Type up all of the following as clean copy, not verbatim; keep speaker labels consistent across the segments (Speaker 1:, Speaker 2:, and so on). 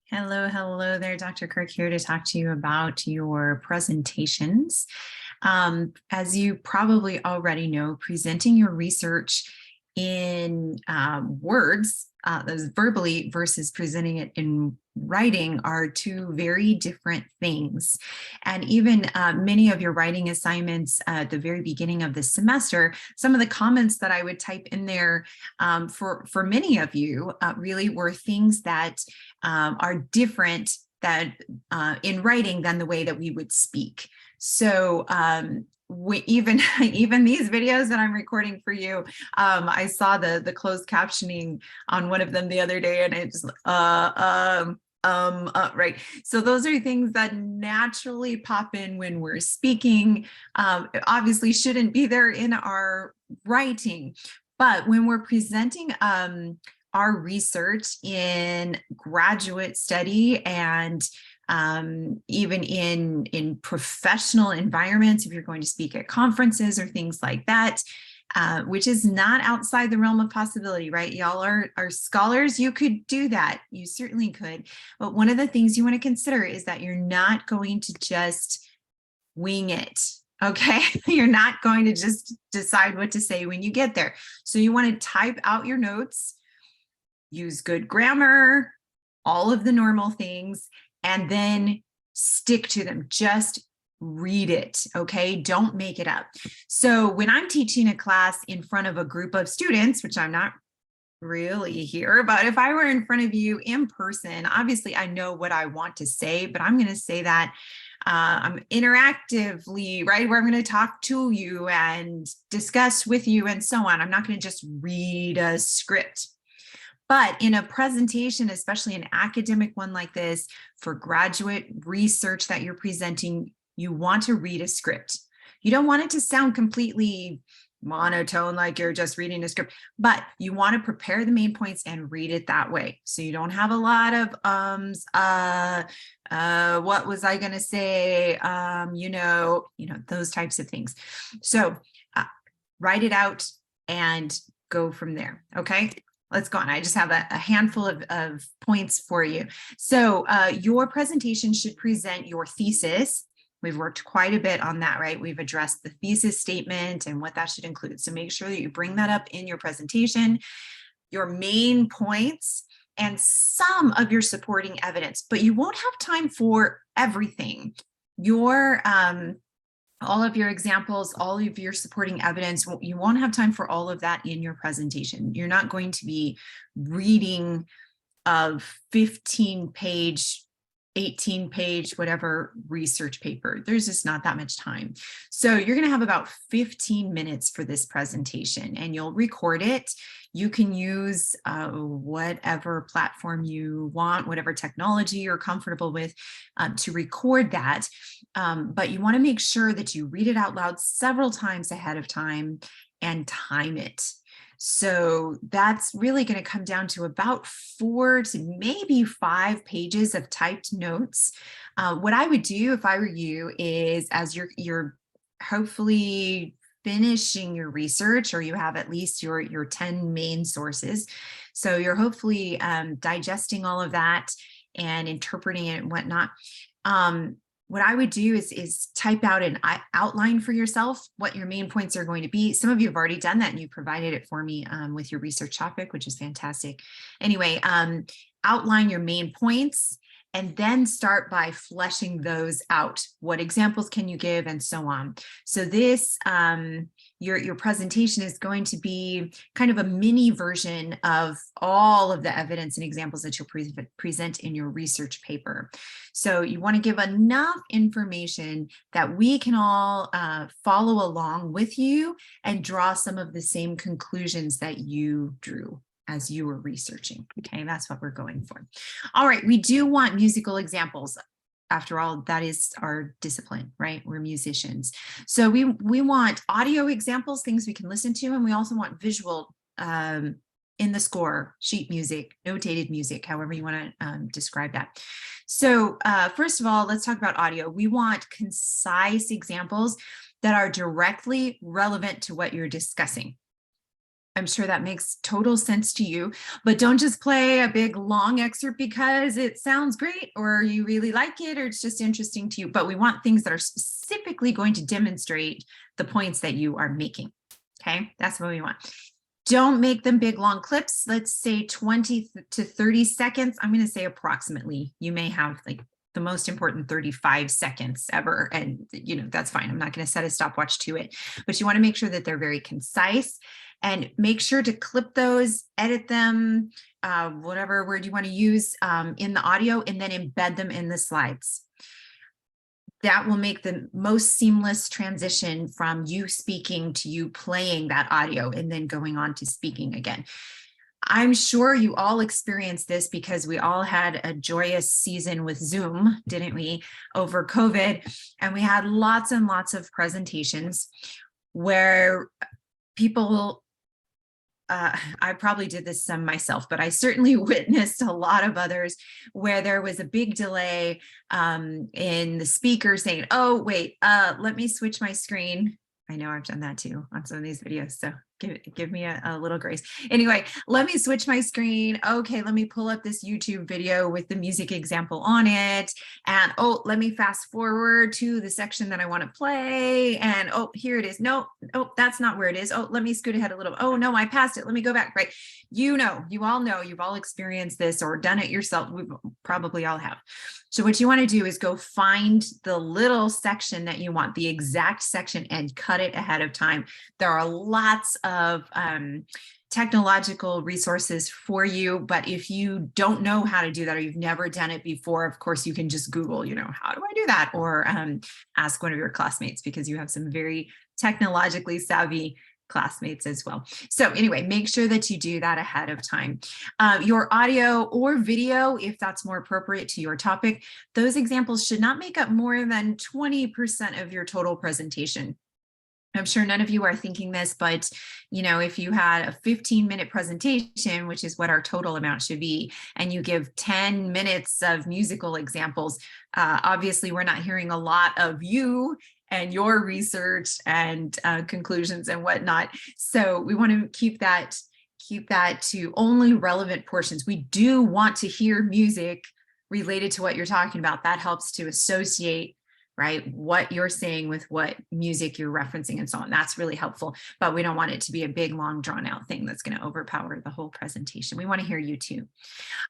Speaker 1: Hello there, Dr. Kirk here to talk to you about your presentations. As you probably already know, presenting your research in words, those verbally versus presenting it in writing are two very different things. And even many of your writing assignments at the very beginning of the semester, some of the comments that I would type in there for many of you really were things that are different that in writing than the way that we would speak. So even these videos that I'm recording for you, I saw the closed captioning on one of them the other day, and it just right. So those are things that naturally pop in when we're speaking. It obviously shouldn't be there in our writing, but when we're presenting our research in graduate study and even in professional environments, if you're going to speak at conferences or things like that, which is not outside the realm of possibility, right? Y'all are scholars. You could do that. You certainly could. But one of the things you want to consider is that you're not going to just wing it. Okay, you're not going to just decide what to say when you get there. So you want to type out your notes, use good grammar, all of the normal things, and then stick to them. Just read it, okay? Don't make it up. So when I'm teaching a class in front of a group of students, which I'm not really here, but if I were in front of you in person, obviously I know what I want to say, but I'm going to say that I'm interactively, right, where I'm going to talk to you and discuss with you and so on. I'm not going to just read a script. But in a presentation, especially an academic one like this, for graduate research that you're presenting, you want to read a script. You don't want it to sound completely monotone, like you're just reading a script, but you want to prepare the main points and read it that way. So you don't have a lot of what was I going to say? Those types of things. So write it out and go from there. Okay. Let's go on. I just have a handful of points for you. So your presentation should present your thesis. We've worked quite a bit on that, right? We've addressed the thesis statement and what that should include. So make sure that you bring that up in your presentation, your main points, and some of your supporting evidence, but you won't have time for everything. All of your examples, all of your supporting evidence, you won't have time for all of that in your presentation. You're not going to be reading a 15-page, 18-page, whatever research paper. There's just not that much time. So you're going to have about 15 minutes for this presentation, and you'll record it. You can use whatever platform you want, whatever technology you're comfortable with to record that. But you want to make sure that you read it out loud several times ahead of time and time it. So that's really going to come down to about 4 to maybe 5 pages of typed notes. What I would do if I were you is, as you're hopefully finishing your research, or you have at least your 10 main sources. So you're hopefully digesting all of that and interpreting it and whatnot. What I would do is type out an outline for yourself, what your main points are going to be. Some of you have already done that and you provided it for me with your research topic, which is fantastic. Anyway, outline your main points and then start by fleshing those out. What examples can you give and so on. So this, your presentation is going to be kind of a mini version of all of the evidence and examples that you'll present in your research paper. So you want to give enough information that we can all follow along with you and draw some of the same conclusions that you drew as you were researching. Okay, that's what we're going for. All right, we do want musical examples. After all, that is our discipline, right? We're musicians. So we want audio examples, things we can listen to, and we also want visual in the score, sheet music, notated music, however you want to describe that. So first of all, let's talk about audio. We want concise examples that are directly relevant to what you're discussing. I'm sure that makes total sense to you, but don't just play a big long excerpt because it sounds great or you really like it or it's just interesting to you. But we want things that are specifically going to demonstrate the points that you are making. Okay, that's what we want. Don't make them big long clips. Let's say 20 to 30 seconds. I'm going to say approximately. You may have like the most important 35 seconds ever. And, you know, that's fine. I'm not going to set a stopwatch to it, but you want to make sure that they're very concise and make sure to clip those, edit them, whatever word you want to use in the audio, and then embed them in the slides. That will make the most seamless transition from you speaking to you playing that audio and then going on to speaking again. I'm sure you all experienced this because we all had a joyous season with Zoom, didn't we, over COVID? And we had lots and lots of presentations where people, I probably did this some myself, but I certainly witnessed a lot of others where there was a big delay in the speaker saying, oh, wait, let me switch my screen. I know I've done that too on some of these videos, so give me a little grace. Anyway, let me switch my screen. Okay, let me pull up this YouTube video with the music example on it. And oh, let me fast forward to the section that I want to play. And oh, here it is. No, oh, that's not where it is. Oh, let me scoot ahead a little. Oh no, I passed it. Let me go back. Right. You know, you all you've all experienced this or done it yourself. We probably all have. So what you want to do is go find the little section that you want, the exact section, and cut it ahead of time. There are lots of technological resources for you, but if you don't know how to do that or you've never done it before, of course, you can just Google, you know, how do I do that? Or ask one of your classmates because you have some very technologically savvy classmates as well. So anyway, make sure that you do that ahead of time. Your audio or video, if that's more appropriate to your topic, those examples should not make up more than 20% of your total presentation. I'm sure none of you are thinking this, but you know, if you had a 15-minute presentation, which is what our total amount should be, and you give 10 minutes of musical examples, obviously we're not hearing a lot of you and your research and conclusions and whatnot. So we want to keep that to only relevant portions. We do want to hear music related to what you're talking about. That helps to associate, right, what you're saying with what music you're referencing and so on. That's really helpful, but we don't want it to be a big, long, drawn out thing that's going to overpower the whole presentation. We want to hear you too.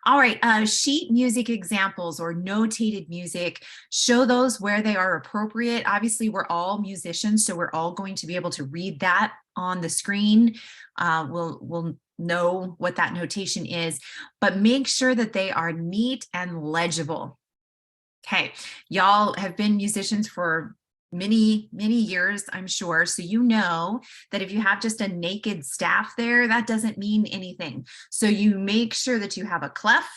Speaker 1: All right, sheet music examples or notated music, show those where they are appropriate. Obviously, we're all musicians, so we're all going to be able to read that on the screen. We'll know what that notation is, but make sure that they are neat and legible. Okay, y'all have been musicians for many, many years, I'm sure. So you know that if you have just a naked staff there, that doesn't mean anything. So you make sure that you have a clef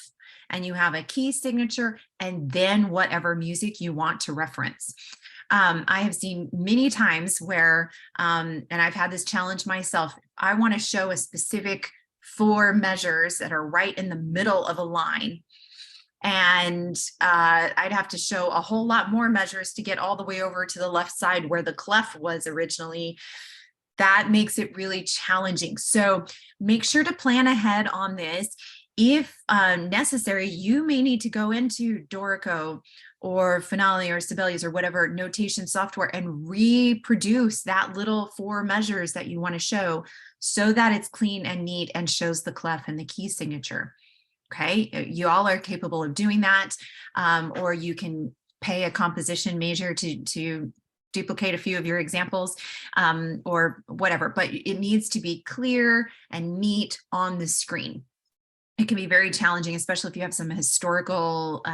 Speaker 1: and you have a key signature and then whatever music you want to reference. I have seen many times where, and I've had this challenge myself, I want to show a specific 4 measures that are right in the middle of a line. And I'd have to show a whole lot more measures to get all the way over to the left side where the clef was originally. That makes it really challenging. So make sure to plan ahead on this. If necessary, you may need to go into Dorico or Finale or Sibelius or whatever notation software and reproduce that little 4 measures that you want to show so that it's clean and neat and shows the clef and the key signature. Okay, you all are capable of doing that, or you can pay a composition major to duplicate a few of your examples or whatever, but it needs to be clear and neat on the screen. It can be very challenging, especially if you have some historical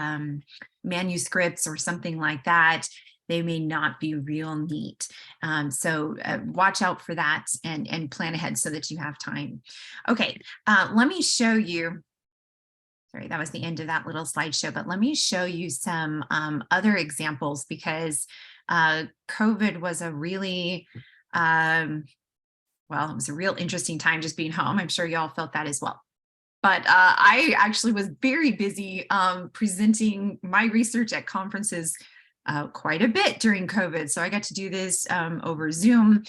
Speaker 1: manuscripts or something like that. They may not be real neat. So watch out for that and plan ahead so that you have time. Okay, let me show you. Sorry, that was the end of that little slideshow, but let me show you some other examples because COVID was a really, well, it was a real interesting time just being home. I'm sure y'all felt that as well. But I actually was very busy presenting my research at conferences quite a bit during COVID. So I got to do this over Zoom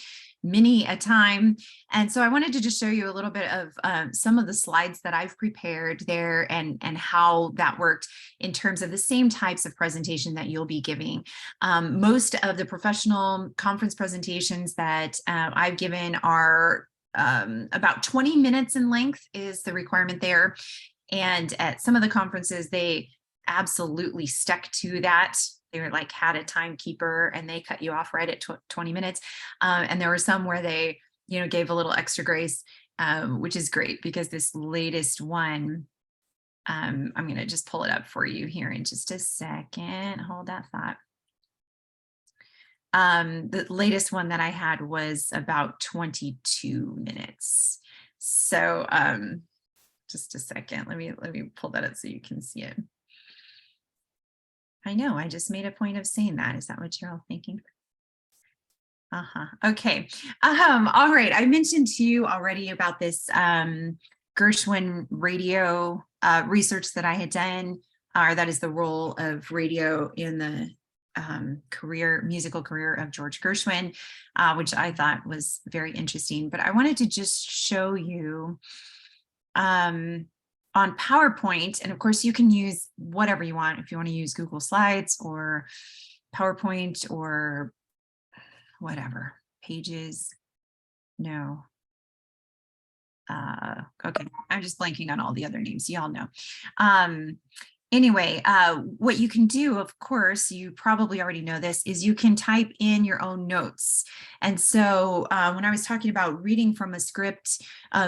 Speaker 1: many a time. And so I wanted to just show you a little bit of some of the slides that I've prepared there and how that worked in terms of the same types of presentation that you'll be giving. Most of the professional conference presentations that I've given are about 20 minutes in length is the requirement there. And at some of the conferences, they absolutely stuck to that. They were like had a timekeeper and they cut you off right at 20 minutes. And there were some where they, gave a little extra grace, which is great because this latest one, I'm going to just pull it up for you here in just a second. Hold that thought. The latest one that I had was about 22 minutes. So just a second, let me pull that up so you can see it. I know, I just made a point of saying that. Is that what you're all thinking? Okay. All right. I mentioned to you already about this Gershwin radio research that I had done, or that is the role of radio in the musical career of George Gershwin, which I thought was very interesting. But I wanted to just show you on PowerPoint, and of course you can use whatever you want. If you want to use Google Slides or PowerPoint or whatever, Pages, no. Okay, I'm just blanking on all the other names, y'all know. Anyway, what you can do, of course, you probably already know this, is you can type in your own notes. And so when I was talking about reading from a script,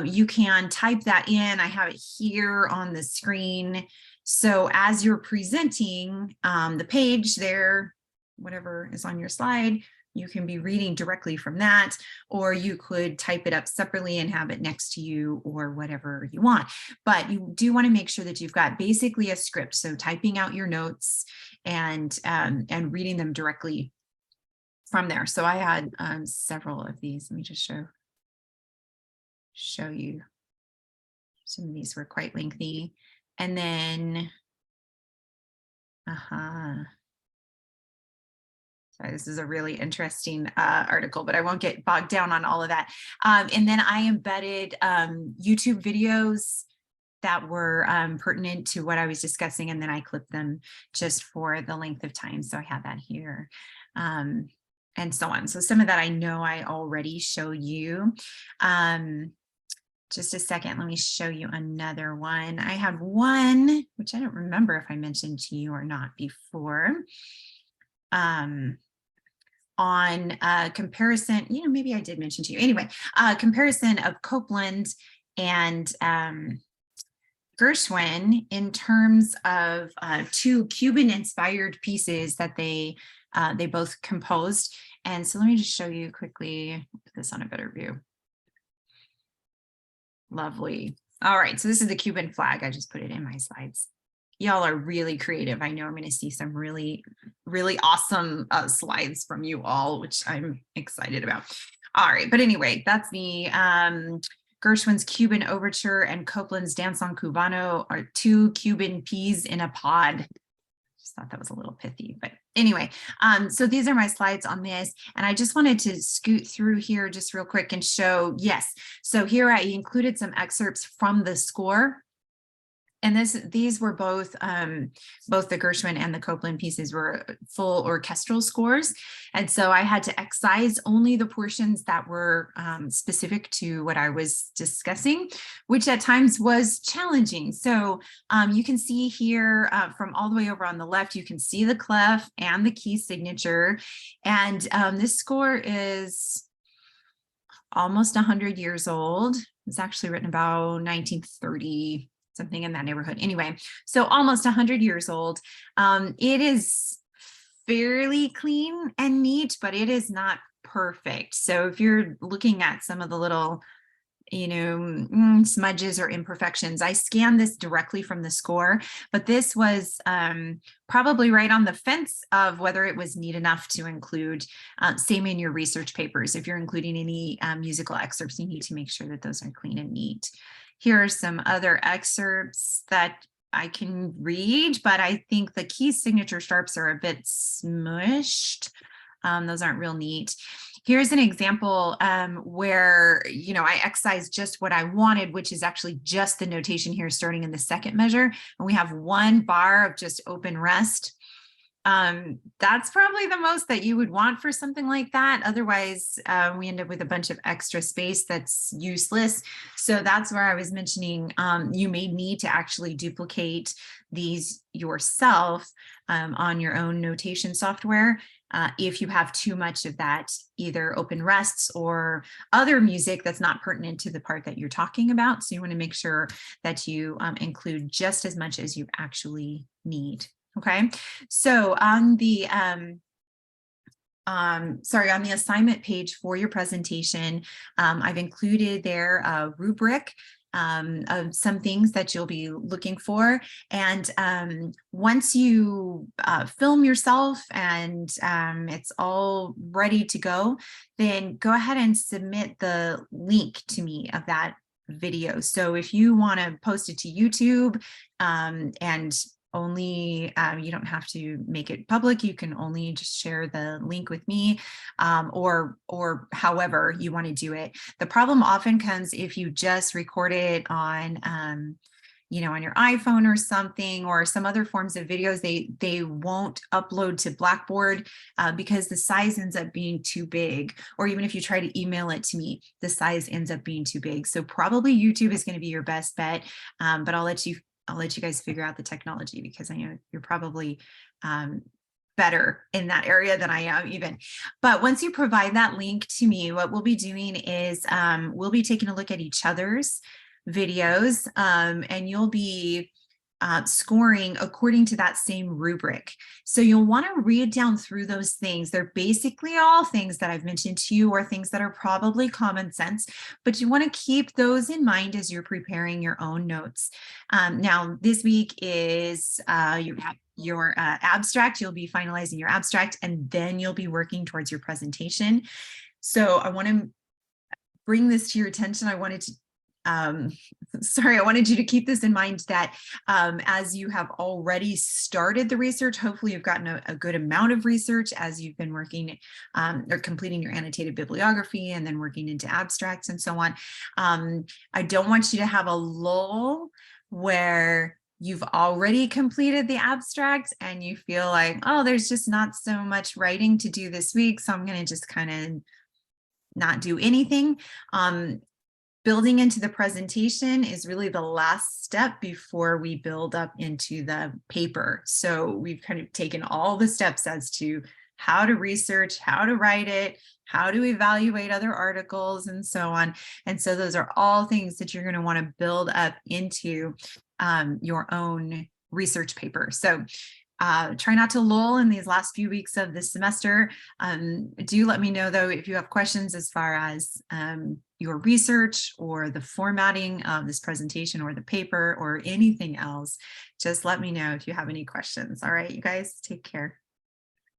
Speaker 1: you can type that in. I have it here on the screen. So as you're presenting the page there, whatever is on your slide, you can be reading directly from that, or you could type it up separately and have it next to you or whatever you want. But you do want to make sure that you've got basically a script. So typing out your notes and reading them directly from there. So I had several of these. Let me just show you. Some of these were quite lengthy. And then, sorry, this is a really interesting article, but I won't get bogged down on all of that. And then I embedded YouTube videos that were pertinent to what I was discussing, and then I clipped them just for the length of time. So I have that here, and so on. So some of that I know I already show you. Just a second, let me show you another one. I have one, which I don't remember if I mentioned to you or not before. On comparison, maybe I did mention to you. Anyway, comparison of Copland and Gershwin in terms of two Cuban-inspired pieces that they both composed. And so let me just show you quickly, put this on a better view. Lovely. All right, so this is the Cuban flag. I just put it in my slides. Y'all are really creative. I know I'm going to see some really, really awesome slides from you all, which I'm excited about. All right, but anyway, that's the Gershwin's Cuban Overture and Copland's Danzón Cubano are two Cuban peas in a pod. Just thought that was a little pithy, but anyway, so these are my slides on this, and I just wanted to scoot through here just real quick and show, yes, so here I included some excerpts from the score. And these were both the Gershwin and the Copland pieces were full orchestral scores. And so I had to excise only the portions that were specific to what I was discussing, which at times was challenging. So you can see here from all the way over on the left, you can see the clef and the key signature. And this score is almost 100 years old. It's actually written about 1930. Something in that neighborhood. Anyway, so almost 100 years old. It is fairly clean and neat, but it is not perfect. So if you're looking at some of the little, smudges or imperfections, I scanned this directly from the score, but this was probably right on the fence of whether it was neat enough to include. Same in your research papers. If you're including any musical excerpts, you need to make sure that those are clean and neat. Here are some other excerpts that I can read, but I think the key signature sharps are a bit smushed. Those aren't real neat. Here's an example where, you know, I excised just what I wanted, which is actually just the notation here starting in the second measure. And we have one bar of just open rest. That's probably the most that you would want for something like that. Otherwise, we end up with a bunch of extra space that's useless. So that's where I was mentioning you may need to actually duplicate these yourself on your own notation software. If you have too much of that, either open rests or other music that's not pertinent to the part that you're talking about. So you want to make sure that you include just as much as you actually need. Okay, so on the on the assignment page for your presentation, I've included there a rubric of some things that you'll be looking for. And once you film yourself and it's all ready to go, then go ahead and submit the link to me of that video. So if you want to post it to YouTube and only you don't have to make it public, you can only just share the link with me, or however you want to do it. The problem often comes if you just record it on you know, on your iPhone or something, or some other forms of videos. They won't upload to Blackboard because the size ends up being too big, or even if you try to email it to me, the size ends up being too big. So probably YouTube is going to be your best bet, but I'll let you guys figure out the technology, because I know you're probably better in that area than I am even. But once you provide that link to me, what we'll be doing is we'll be taking a look at each other's videos, and you'll be scoring according to that same rubric. So you'll want to read down through those things. They're basically all things that I've mentioned to you, or things that are probably common sense, but you want to keep those in mind as you're preparing your own notes. Now, this week is your abstract. You'll be finalizing your abstract, and then you'll be working towards your presentation. So I want to bring this to your attention. I wanted you to keep this in mind, that as you have already started the research, hopefully you've gotten a good amount of research as you've been working or completing your annotated bibliography and then working into abstracts and so on. I don't want you to have a lull where you've already completed the abstract and you feel like, oh, there's just not so much writing to do this week, so I'm going to just kind of not do anything. Building into the presentation is really the last step before we build up into the paper. So we've kind of taken all the steps as to how to research, how to write it, how to evaluate other articles, and so on. And so those are all things that you're going to want to build up into your own research paper. So try not to lull in these last few weeks of the semester. Do let me know, though, if you have questions as far as your research or the formatting of this presentation or the paper or anything else. Just let me know if you have any questions. All right, you guys, take care.